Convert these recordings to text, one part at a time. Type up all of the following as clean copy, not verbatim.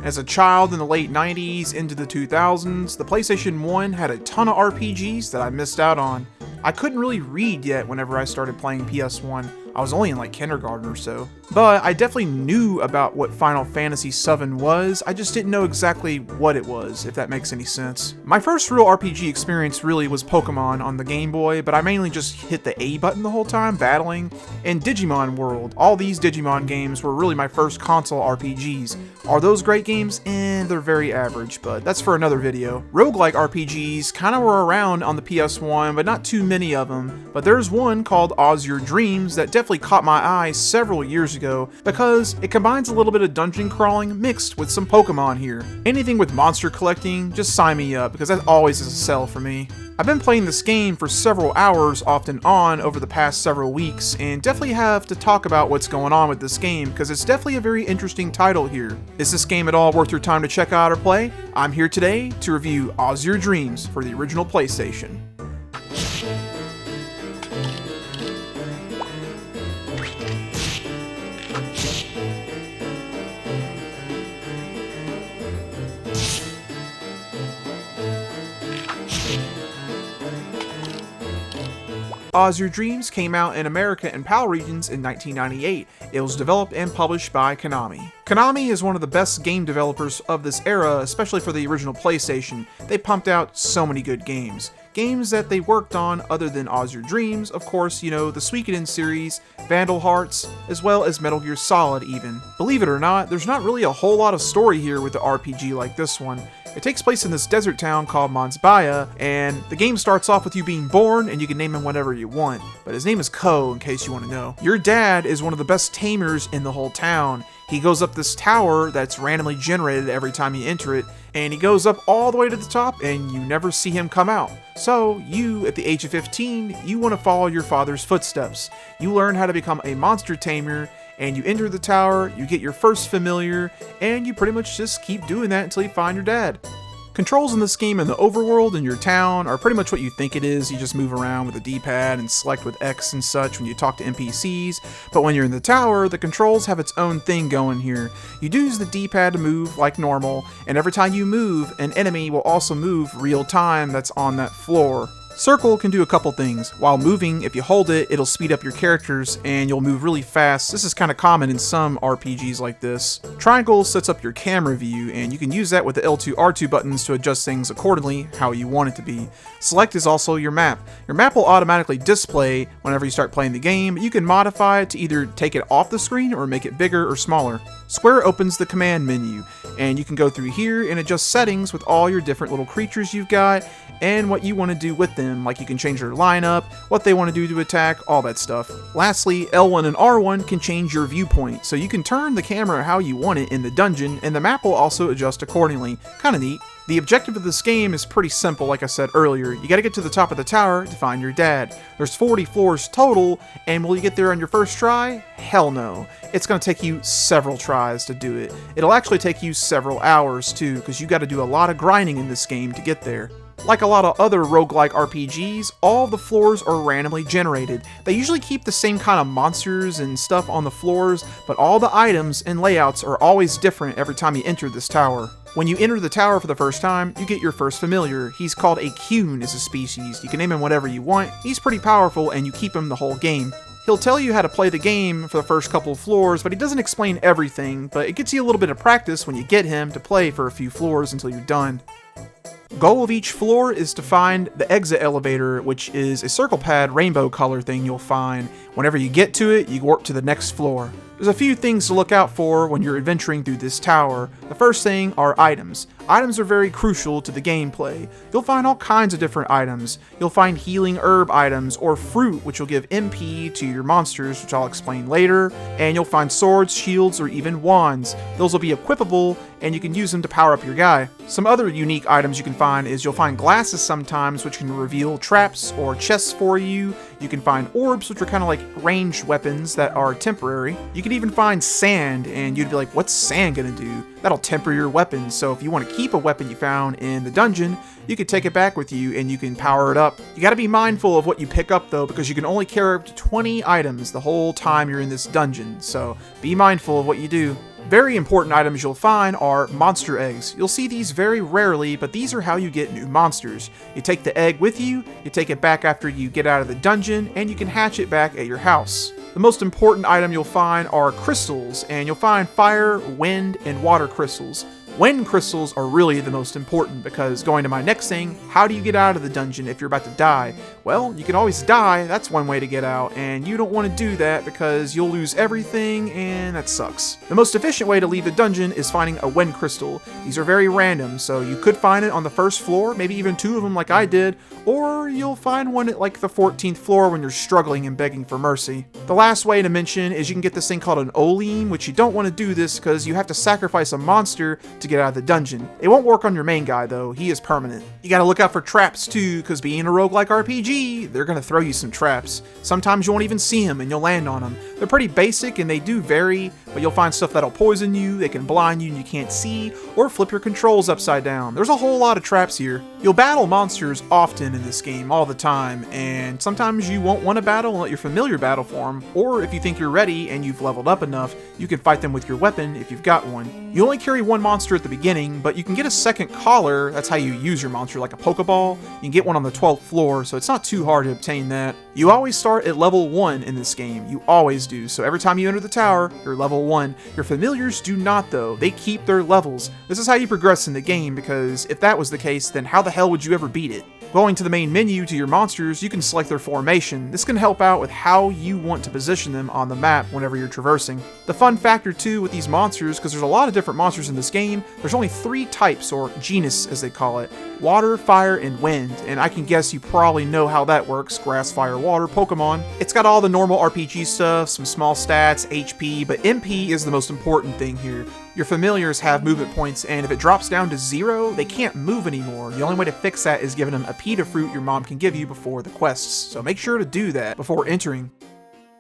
As a child in the late 90s into the 2000s, the PlayStation 1 had a ton of RPGs that I missed out on. I couldn't really read yet whenever I started playing PS1. I was only in like kindergarten or so. But I definitely knew about what Final Fantasy VII was, I just didn't know exactly what it was, if that makes any sense. My first real RPG experience really was Pokemon on the Game Boy, but I mainly just hit the A button the whole time, battling. And Digimon World. All these Digimon games were really my first console RPGs. Are those great games? They're very average, but that's for another video. Roguelike RPGs kinda were around on the PS1, but not too many of them. But there's one called Azure Dreams that definitely caught my eye several years ago because it combines a little bit of dungeon crawling mixed with some Pokemon here. Anything with monster collecting, just sign me up because that always is a sell for me. I've been playing this game for several hours off and on over the past several weeks and definitely have to talk about what's going on with this game because it's definitely a very interesting title here. Is this game at all worth your time to check out or play? I'm here today to review Azure Dreams for the original PlayStation. Azure Dreams came out in America and PAL regions in 1998. It was developed and published by Konami. Konami is one of the best game developers of this era, especially for the original PlayStation. They pumped out so many good games. Games that they worked on other than Azure Dreams, of course, the Suikoden series, Vandal Hearts, as well as Metal Gear Solid even. Believe it or not, there's not really a whole lot of story here with the RPG like this one. It takes place in this desert town called Mansbaya, and the game starts off with you being born, and you can name him whatever you want. But his name is Ko, in case you want to know. Your dad is one of the best tamers in the whole town. He goes up this tower that's randomly generated every time you enter it, and he goes up all the way to the top, and you never see him come out. So, you, at the age of 15, you want to follow your father's footsteps. You learn how to become a monster tamer, and you enter the tower, you get your first familiar, and you pretty much just keep doing that until you find your dad. Controls in this game in the overworld in your town are pretty much what you think it is. You just move around with a D-pad and select with X and such when you talk to NPCs, but when you're in the tower, the controls have its own thing going here. You do use the D-pad to move like normal, and every time you move, an enemy will also move real time that's on that floor. Circle can do a couple things. While moving, if you hold it, it'll speed up your characters and you'll move really fast. This is kind of common in some RPGs like this. Triangle sets up your camera view and you can use that with the L2, R2 buttons to adjust things accordingly how you want it to be. Select is also your map. Your map will automatically display whenever you start playing the game. You can modify it to either take it off the screen or make it bigger or smaller. Square opens the command menu, and you can go through here and adjust settings with all your different little creatures you've got and what you want to do with them, like you can change their lineup, what they want to do to attack, all that stuff. Lastly, L1 and R1 can change your viewpoint, so you can turn the camera how you want it in the dungeon, and the map will also adjust accordingly. Kinda neat. The objective of this game is pretty simple, like I said earlier. You gotta get to the top of the tower to find your dad. There's 40 floors total, and will you get there on your first try? Hell no. It's gonna take you several tries to do it. It'll actually take you several hours too, because you gotta do a lot of grinding in this game to get there. Like a lot of other roguelike RPGs, all the floors are randomly generated. They usually keep the same kind of monsters and stuff on the floors, but all the items and layouts are always different every time you enter this tower. When you enter the tower for the first time, you get your first familiar. He's called a Qun as a species. You can name him whatever you want. He's pretty powerful and you keep him the whole game. He'll tell you how to play the game for the first couple of floors, but he doesn't explain everything, but it gets you a little bit of practice when you get him to play for a few floors until you're done. Goal of each floor is to find the exit elevator, which is a circle pad rainbow color thing you'll find. Whenever you get to it, you warp to the next floor. There's a few things to look out for when you're adventuring through this tower. The first thing are items. Items are very crucial to the gameplay. You'll find all kinds of different items. You'll find healing herb items or fruit, which will give MP to your monsters, which I'll explain later. And you'll find swords, shields, or even wands. Those will be equipable, and you can use them to power up your guy. Some other unique items you can find is you'll find glasses sometimes, which can reveal traps or chests for you. You can find orbs, which are kind of like ranged weapons that are temporary. You can even find sand, and you'd be like, what's sand gonna do? That'll temper your weapon, so if you want to keep a weapon you found in the dungeon, you can take it back with you and you can power it up. You gotta be mindful of what you pick up though, because you can only carry up to 20 items the whole time you're in this dungeon, so be mindful of what you do. Very important items you'll find are monster eggs. You'll see these very rarely, but these are how you get new monsters. You take the egg with you take it back after you get out of the dungeon, and you can hatch it back at your house. The most important item you'll find are crystals, and you'll find fire, wind, and water crystals. Wind crystals are really the most important because going to my next thing, how do you get out of the dungeon if you're about to die? Well, you can always die, that's one way to get out, and you don't want to do that because you'll lose everything and that sucks. The most efficient way to leave the dungeon is finding a wind crystal. These are very random, so you could find it on the first floor, maybe even 2 of them like I did, or you'll find one at like the 14th floor when you're struggling and begging for mercy. The last way to mention is you can get this thing called an Oleem, which you don't want to do this because you have to sacrifice a monster to get out of the dungeon. It won't work on your main guy though, he is permanent. You gotta look out for traps too, because being a roguelike RPG, they're gonna throw you some traps. Sometimes you won't even see them and you'll land on them. They're pretty basic and they do vary, but you'll find stuff that'll poison you, they can blind you and you can't see, or flip your controls upside down. There's a whole lot of traps here. You'll battle monsters often in this game, all the time, and sometimes you won't want to battle and let your familiar battle for them, or if you think you're ready and you've leveled up enough, you can fight them with your weapon if you've got one. You only carry one monster at the beginning, but you can get a second collar, that's how you use your monster, like a Pokeball. You can get one on the 12th floor, so it's not too hard to obtain that. You always start at level 1 in this game, you always do, so every time you enter the tower, you're level 1. Your familiars do not though, they keep their levels. This is how you progress in the game, because if that was the case, then how the hell would you ever beat it? Going to the main menu to your monsters, you can select their formation. This can help out with how you want to position them on the map whenever you're traversing. The fun factor too with these monsters, because there's a lot of different monsters in this game, there's only 3 types, or genus as they call it: water, fire, and wind, and I can guess you probably know how that works: grass, fire, water, Pokemon. It's got all the normal RPG stuff, some small stats, HP, but MP is the most important thing here. Your familiars have movement points, and if it drops down to 0, they can't move anymore. The only way to fix that is giving them a pita fruit your mom can give you before the quests, so make sure to do that before entering.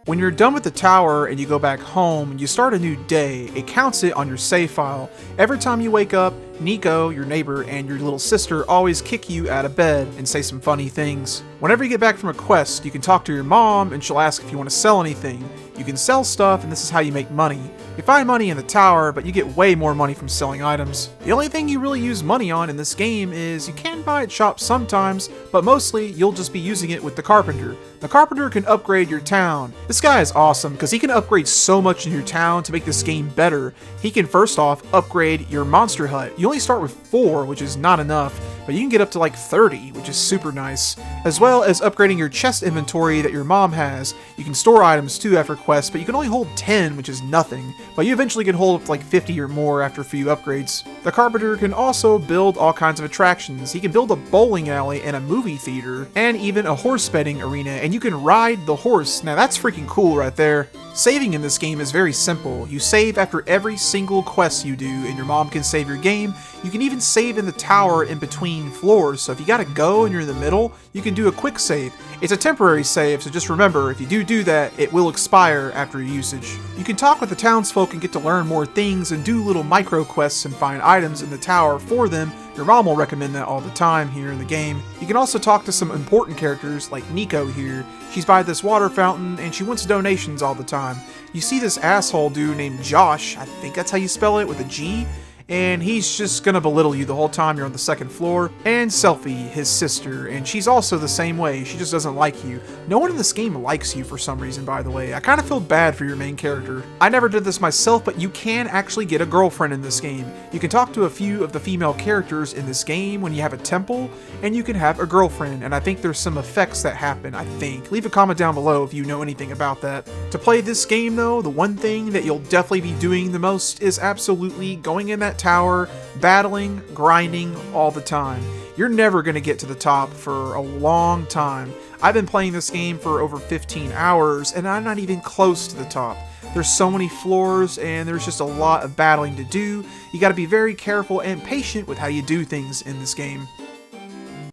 When you're done with the tower and you go back home and you start a new day, it counts it on your save file. Every time you wake up, Nico, your neighbor, and your little sister always kick you out of bed and say some funny things. Whenever you get back from a quest, you can talk to your mom and she'll ask if you want to sell anything. You can sell stuff, and this is how you make money. You find money in the tower, but you get way more money from selling items. The only thing you really use money on in this game is you can buy at shops sometimes, but mostly you'll just be using it with the carpenter. The carpenter can upgrade your town. This guy is awesome because he can upgrade so much in your town to make this game better. He can first off upgrade your monster hut. You only start with 4, which is not enough, but you can get up to like 30, which is super nice. As well as upgrading your chest inventory that your mom has. You can store items too after quests, but you can only hold 10, which is nothing. But you eventually can hold up to like 50 or more after a few upgrades. The carpenter can also build all kinds of attractions. He can build a bowling alley and a movie theater, and even a horse betting arena, and you can ride the horse. Now that's freaking cool right there. Saving in this game is very simple. You save after every single quest you do, and your mom can save your game. You can even save in the tower in between floors, so if you gotta go and you're in the middle, you can do a quick save. It's a temporary save, so just remember, if you do that, it will expire after usage. You can talk with the townsfolk and get to learn more things and do little micro quests and find items in the tower for them. Your mom will recommend that all the time here in the game. You can also talk to some important characters like Nico here. She's by this water fountain and she wants donations all the time. You see this asshole dude named Josh, I think that's how you spell it, with a G, and he's just gonna belittle you the whole time you're on the 2nd floor. And Selphie, his sister, and she's also the same way, she just doesn't like you. No one in this game likes you for some reason, by the way. I kind of feel bad for your main character. I never did this myself, but you can actually get a girlfriend in this game. You can talk to a few of the female characters in this game when you have a temple, and you can have a girlfriend, and I think there's some effects that happen, I think. Leave a comment down below if you know anything about that. To play this game though, the one thing that you'll definitely be doing the most is absolutely going in that tower, battling, grinding all the time. You're never going to get to the top for a long time. I've been playing this game for over 15 hours and I'm not even close to the top. There's so many floors and there's just a lot of battling to do. You got to be very careful and patient with how you do things in this game.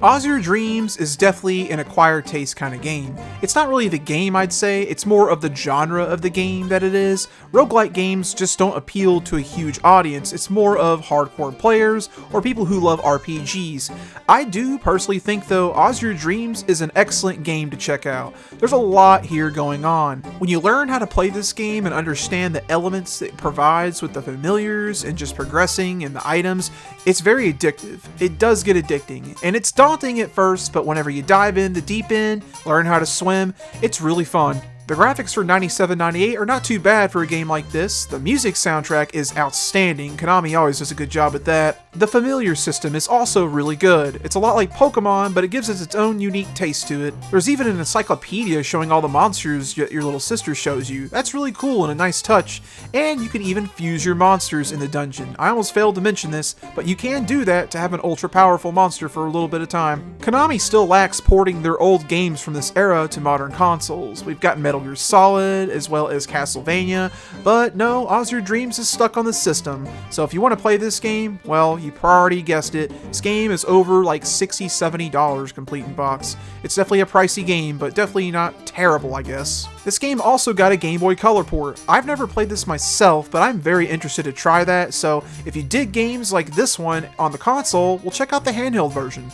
Azure Dreams is definitely an acquired taste kind of game. It's not really the game, I'd say, it's more of the genre of the game that it is. Roguelike games just don't appeal to a huge audience, it's more of hardcore players or people who love RPGs. I do personally think though, Azure Dreams is an excellent game to check out. There's a lot here going on. When you learn how to play this game and understand the elements it provides with the familiars and just progressing and the items, it's very addictive. It does get addicting, and it's daunting at first, but whenever you dive in the deep end, learn how to swim, it's really fun. The graphics for 97-98 are not too bad for a game like this. The music soundtrack is outstanding. Konami always does a good job at that. The familiar system is also really good. It's a lot like Pokemon, but it gives it its own unique taste to it. There's even an encyclopedia showing all the monsters your little sister shows you. That's really cool and a nice touch. And you can even fuse your monsters in the dungeon. I almost failed to mention this, but you can do that to have an ultra powerful monster for a little bit of time. Konami still lacks porting their old games from this era to modern consoles. We've got Metal Gear Solid, as well as Castlevania, but no, Azure Dreams is stuck on the system. So if you want to play this game, well, you already guessed it, this game is over like $60-$70 complete in box. It's definitely a pricey game, but definitely not terrible, I guess. This game also got a Game Boy Color port. I've never played this myself, but I'm very interested to try that, so if you dig games like this one on the console, well, check out the handheld version.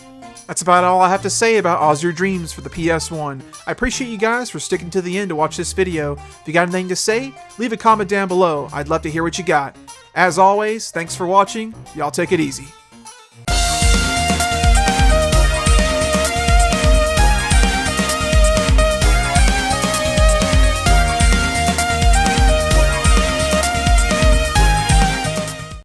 That's about all I have to say about Azure Dreams for the PS1. I appreciate you guys for sticking to the end to watch this video. If you got anything to say, leave a comment down below. I'd love to hear what you got. As always, thanks for watching. Y'all take it easy.